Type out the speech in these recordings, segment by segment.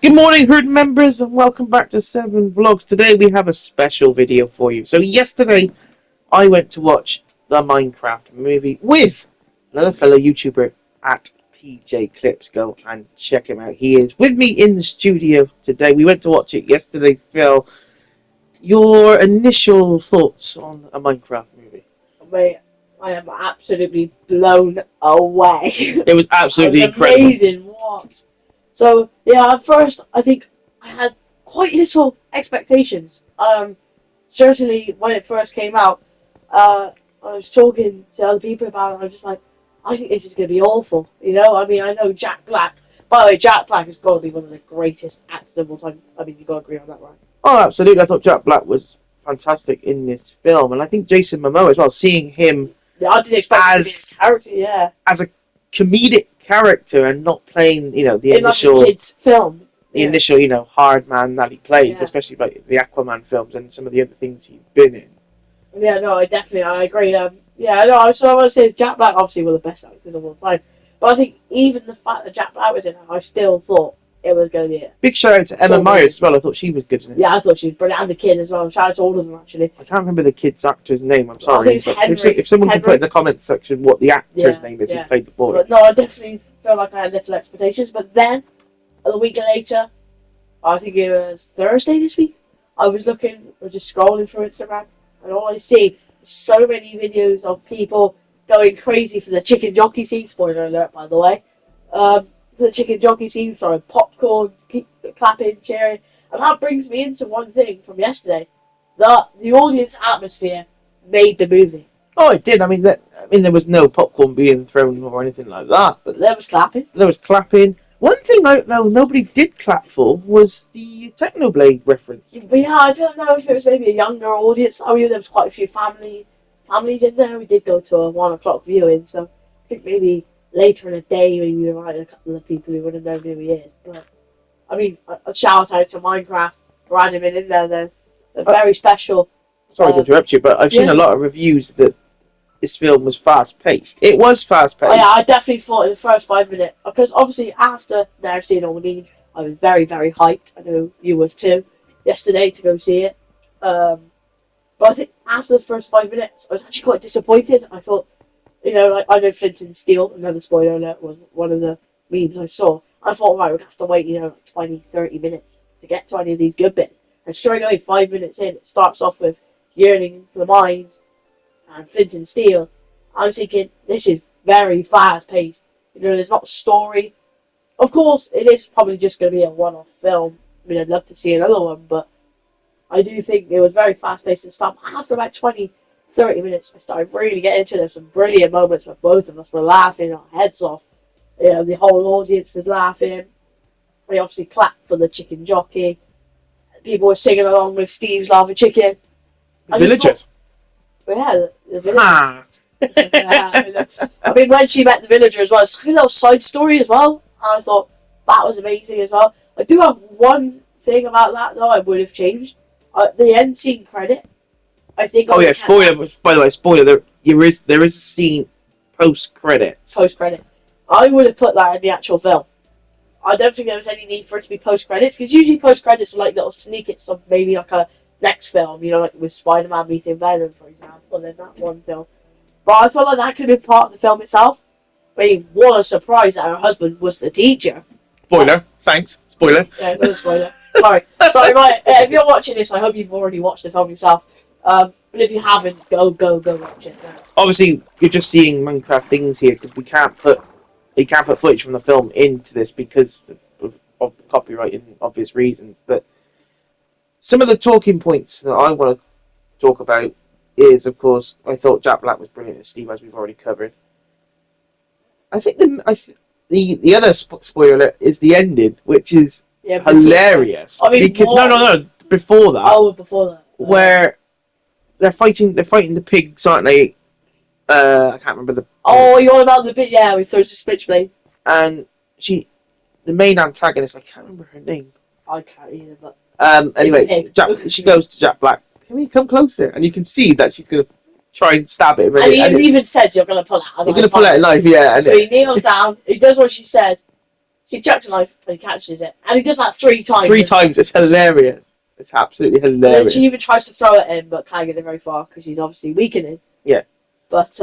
Good morning, Herd members, and welcome back to 7 Vlogs. Today we have a special video for you. So yesterday, I went to watch the Minecraft movie with another fellow YouTuber at PJ Clips. Go and check him out. He is with me in the studio today. We went to watch it yesterday. Phil, your initial thoughts on a Minecraft movie? Mate, I am absolutely blown away. It was absolutely incredible. Amazing, what? So, yeah, at first, I think I had quite little expectations. Certainly, when it first came out, I was talking to other people about it, and I was just like, I think this is going to be awful, you know? I mean, I know Jack Black. By the way, Jack Black has got to be one of the greatest actors of all time. I mean, you've got to agree on that, right? Oh, absolutely. I thought Jack Black was fantastic in this film, and I think Jason Momoa as well, seeing him I didn't expect him to be a character, yeah. As a comedic character and not playing, the in initial like a kid's film. initial, hard man that he plays, especially like the Aquaman films and some of the other things he's been in. Yeah, no, I agree. So I want to say Jack Black obviously one of the best actors of all time, but I think even the fact that Jack Black was in it, I still thought it was going to be it. Big shout out to Emma Myers as well. I thought she was good in it. Yeah, I thought she was brilliant, and the kid as well. Shout out to all of them actually. I can't remember the kid's actor's name. I'm sorry. I think it's if someone can put in the comments section what the actor's name is who played the boy. But no, I definitely felt like I had little expectations. But then a week later, I think it was Thursday this week, I was just scrolling through Instagram, and all I see is so many videos of people going crazy for the chicken jockey scene. Spoiler alert, by the way. For the chicken jockey scene, popcorn, clapping, cheering, and that brings me into one thing from yesterday: that the audience atmosphere made the movie. Oh, it did. I mean, there was no popcorn being thrown or anything like that, but there was clapping. There was clapping. One thing, though, nobody did clap for was the Technoblade reference. But yeah, I don't know if it was maybe a younger audience. I mean, there was quite a few families in there. We did go to a 1 o'clock viewing, so I think maybe later in the day we might have a couple of people who would have known who he is. But I mean, a shout out to Minecraft for adding him in there. They're very special. Sorry to interrupt you, but I've seen a lot of reviews that this film was fast paced. It was fast paced. Oh, yeah, I definitely thought in the first 5 minutes, because obviously after now seeing all the memes, I was very, very hyped. I know you was too. Yesterday to go see it. But I think after the first 5 minutes, I was actually quite disappointed. I thought, like I know Flint and Steel, another spoiler alert, was one of the memes I saw. I thought, right, we'd have to wait, 20, 30 minutes to get to any of these good bits. And straight away, 5 minutes in, it starts off with Yearning for the Mines and Flint and Steel. I was thinking, this is very fast paced. There's not a story. Of course, it is probably just going to be a one-off film. I mean, I'd love to see another one, but I do think it was very fast paced and stuff. After about 20, 30 minutes, I started really getting into it. There's some brilliant moments where both of us were laughing our heads off. The whole audience was laughing. We obviously clapped for the chicken jockey. People were singing along with Steve's Lava Chicken. Villagers. The villagers. I mean, when she met the villager as well, it's like a little side story as well. And I thought that was amazing as well. I do have one thing about that though I would have changed. The end scene credit. I think. Oh yeah, spoiler. By the way, spoiler. There is a scene post credits. Post credits. I would have put that in the actual film. I don't think there was any need for it to be post credits, because usually post credits are like little sneakets of maybe like a next film, like with Spider-Man meeting Venom, for example, in that one film. But I felt like that could have been part of the film itself. I mean, what a surprise that her husband was the teacher. Spoiler, thanks. Spoiler. Yeah, no spoiler. Sorry, right. If you're watching this, I hope you've already watched the film yourself. But if you haven't, go watch it. Obviously, you're just seeing Minecraft things here because we can't put footage from the film into this because of copyright and obvious reasons. But some of the talking points that I want to talk about is, of course, I thought Jack Black was brilliant as Steve, as we've already covered. I think the other spoiler alert is the ending, which is hilarious. I mean, no, before that. Oh, before that. Where they're fighting the pigs, aren't they? I can't remember the. Oh, you're on about the bit, yeah, with throws the switchblade. And the main antagonist, I can't remember her name. I can't either, but. Anyway, she goes to Jack Black. Can we come closer? And you can see that she's going to try and stab him. And he even says, you're going to pull out. You're going to pull out a knife, yeah. So he kneels down, he does what she says. She chucks a knife and he catches it. And he does that 3 times. 3 times. It's hilarious. It's absolutely And then hilarious. she even tries to throw it in, but can't get it very far because she's obviously weakening. Yeah. But,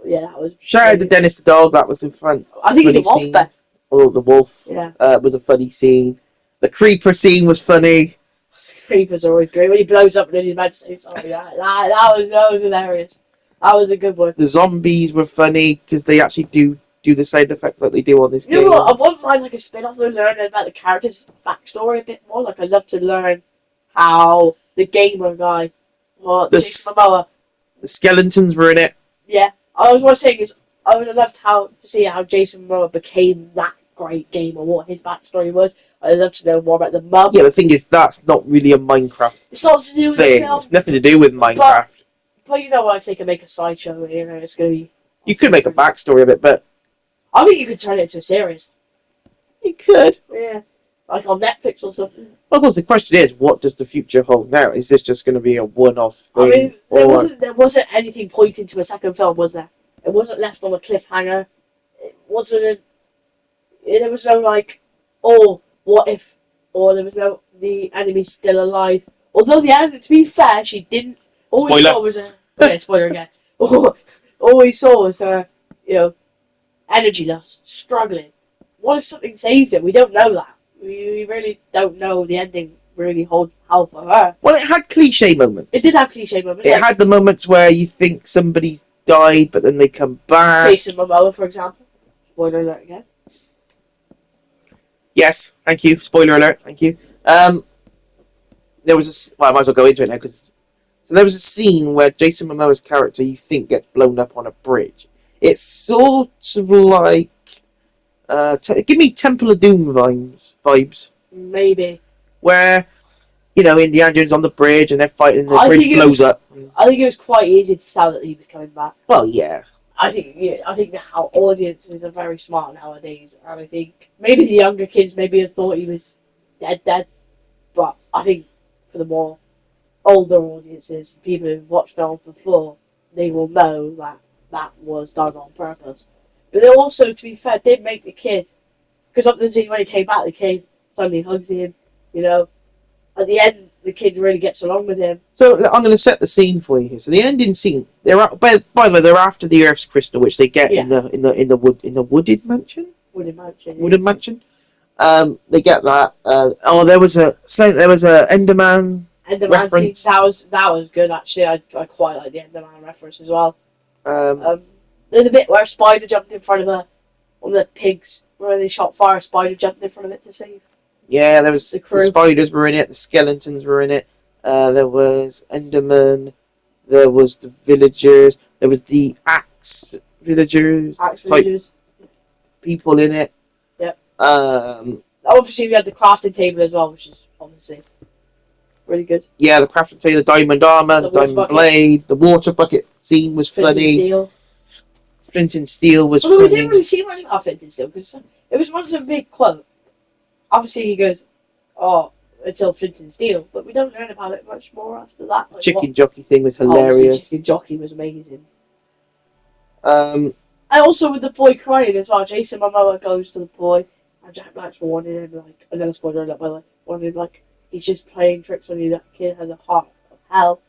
yeah, that was... Shout out to Dennis the dog. That was a fun. I think he's a funny wolf, Ben. Oh, the wolf. Yeah. Was a funny scene. The creeper scene was funny. Creepers are always great. When he blows up and then he's about to say sorry. That was hilarious. That was a good one. The zombies were funny because they actually do the side effects like they do on this You game. know what? I wouldn't mind like a spin-off of learning about the characters' backstory a bit more. Like, I'd love to learn how the gamer guy, Jason Momoa. The skeletons were in it. Yeah. I was saying is, I would have loved to see how Jason Momoa became that great gamer, what his backstory was. I'd love to know more about the mum. Yeah, the thing is, that's not really a Minecraft It's not to do with the thing. film. It's nothing to do with Minecraft. But you know what? If they can make a sideshow, it's going to be... You could make a backstory of it, but... I think you could turn it into a series. You could. Yeah. Like on Netflix or something. Of course, the question is, what does the future hold now? Is this just going to be a one-off thing? I mean, there wasn't anything pointing to a second film, was there? It wasn't left on a cliffhanger. It wasn't... There was no, like, oh, what if... Or there was no, the enemy's still alive. Although the enemy, to be fair, she didn't... All we saw was a... Okay, spoiler again. All we saw was her, energy loss, struggling. What if something saved her? We don't know that. We really don't know the ending really hold out for her. Well, it had cliche moments. It did have cliche moments. It had the moments where you think somebody's died, but then they come back. Jason Momoa, for example. Spoiler alert again. Yes, thank you. Spoiler alert, thank you. There was I might as well go into it now, so there was a scene where Jason Momoa's character, you think, gets blown up on a bridge. It's sort of like... give me Temple of Doom vibes. Maybe. Where, Indiana Jones on the bridge and they're fighting and the bridge blows up. I think it was quite easy to tell that he was coming back. Well, yeah. I think now audiences are very smart nowadays, and I think maybe the younger kids maybe have thought he was dead, but I think for the more older audiences, people who've watched films before, they will know that was done on purpose. But it also, to be fair, did make the kid, because up the scene when he came back, the kid suddenly hugs him, At the end, the kid really gets along with him. So I'm going to set the scene for you here. So the ending scene, by the way, they're after the Earth's crystal, which they get in the wooded mansion. Wooden mansion. They get that. There was a Enderman. Enderman scene. That was good actually. I quite like the Enderman reference as well. There's a bit where a spider jumped in front of one of the pigs where they shot fire. A spider jumped in front of it to save. Yeah, there was the spiders were in it. The skeletons were in it. There was Enderman. There was the villagers. There was the axe villagers. People in it. Yep. Obviously, we had the crafting table as well, which is obviously really good. Yeah, the crafting table, the diamond armor, the diamond blade, the water bucket scene was funny. Flint and Steel was funny. We didn't really see much about Flint and Steel because it was one of the big quote. Obviously, he goes, until Flint and Steel, but we don't learn about it much more after that. Like, chicken jockey thing was hilarious. Chicken jockey was amazing. And also with the boy crying as well, Jason Momoa goes to the boy, and Jack Black's warning him, like, another spoiler alert, by the way, warning him, like, he's just playing tricks on you, that kid has a heart of hell.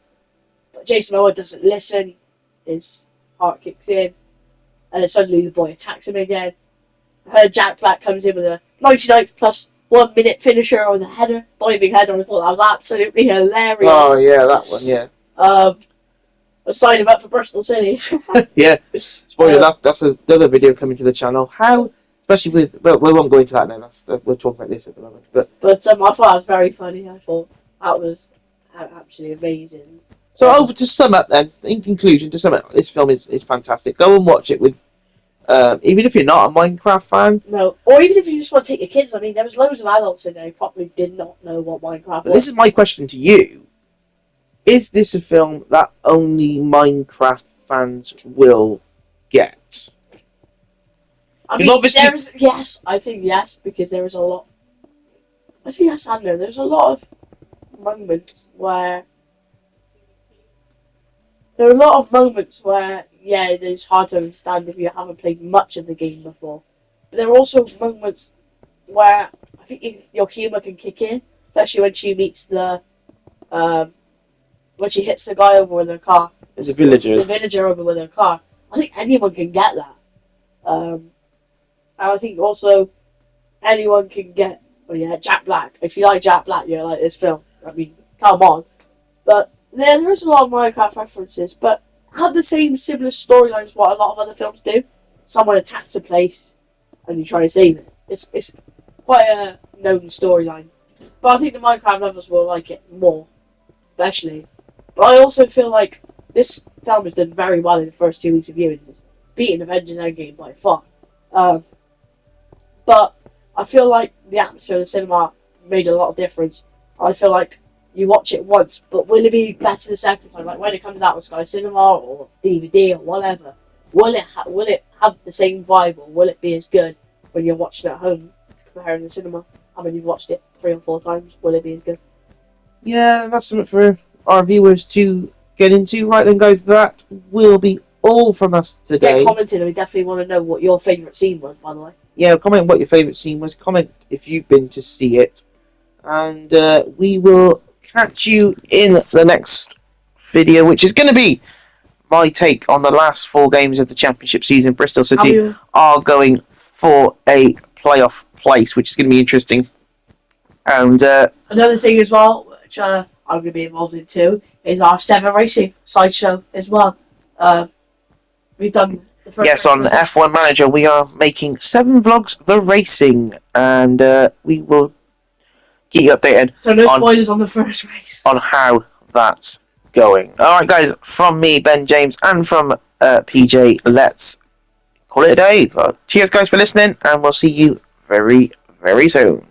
But Jason Momoa doesn't listen, his heart kicks in, and then suddenly the boy attacks him again. Jack Black comes in with a 99th plus 1 minute finisher on the header, diving header. I thought that was absolutely hilarious. Oh yeah, that one, yeah. I signed him up for Bristol City. Yeah, spoiler. That's another video coming to the channel. How, especially with we won't go into that now. We'll talk about this at the moment. But I thought that was very funny. I thought that was absolutely amazing. So over to sum up then. In conclusion, to sum up, this film is fantastic. Go and watch it with. Even if you're not a Minecraft fan. No, or even if you just want to take your kids. I mean, there was loads of adults in there who probably did not know what Minecraft was. This is my question to you. Is this a film that only Minecraft fans will get? I mean, obviously... yes, I think yes, because there is a lot... I think yes and no. There's a lot of moments where... There are a lot of moments where, yeah, it's hard to understand if you haven't played much of the game before. there are also moments where I think your humour can kick in, especially when she meets when she hits the guy over with her car. The villagers. The villager over with her car. I think anyone can get that. And I think also anyone can get. Oh yeah, Jack Black. If you like Jack Black, you like this film. I mean, come on. But there's a lot of Minecraft references, but have the same similar storyline as what a lot of other films do. Someone attacks a place, and you try to save it. It's quite a known storyline. But I think the Minecraft lovers will like it more, especially. But I also feel like this film has done very well in the first 2 weeks of viewing. It's beaten Avengers Endgame by far. But I feel like the atmosphere of the cinema made a lot of difference. I feel like you watch it once, but will it be better the second time? Like when it comes out on Sky Cinema or DVD or whatever, will it have the same vibe, or will it be as good when you're watching at home comparing the cinema? I mean, you've watched it 3 or 4 times. Will it be as good? Yeah, that's something for our viewers to get into. Right then, guys, that will be all from us today. Get commented, and we definitely want to know what your favourite scene was, by the way. Yeah, comment what your favourite scene was. Comment if you've been to see it. And we will catch you in the next video, which is going to be my take on the last 4 games of the Championship season. Bristol City are going for a playoff place, which is going to be interesting. And another thing as well, which I'm going to be involved in too, is our 7 Racing sideshow as well. We've done the first. Yes, on F1 Manager, we are making 7 vlogs, the racing, and we will keep you updated. So no spoilers on the first race. On how that's going. Alright, guys, from me, Ben James, and from PJ, let's call it a day. Cheers, guys, for listening, and we'll see you very, very soon.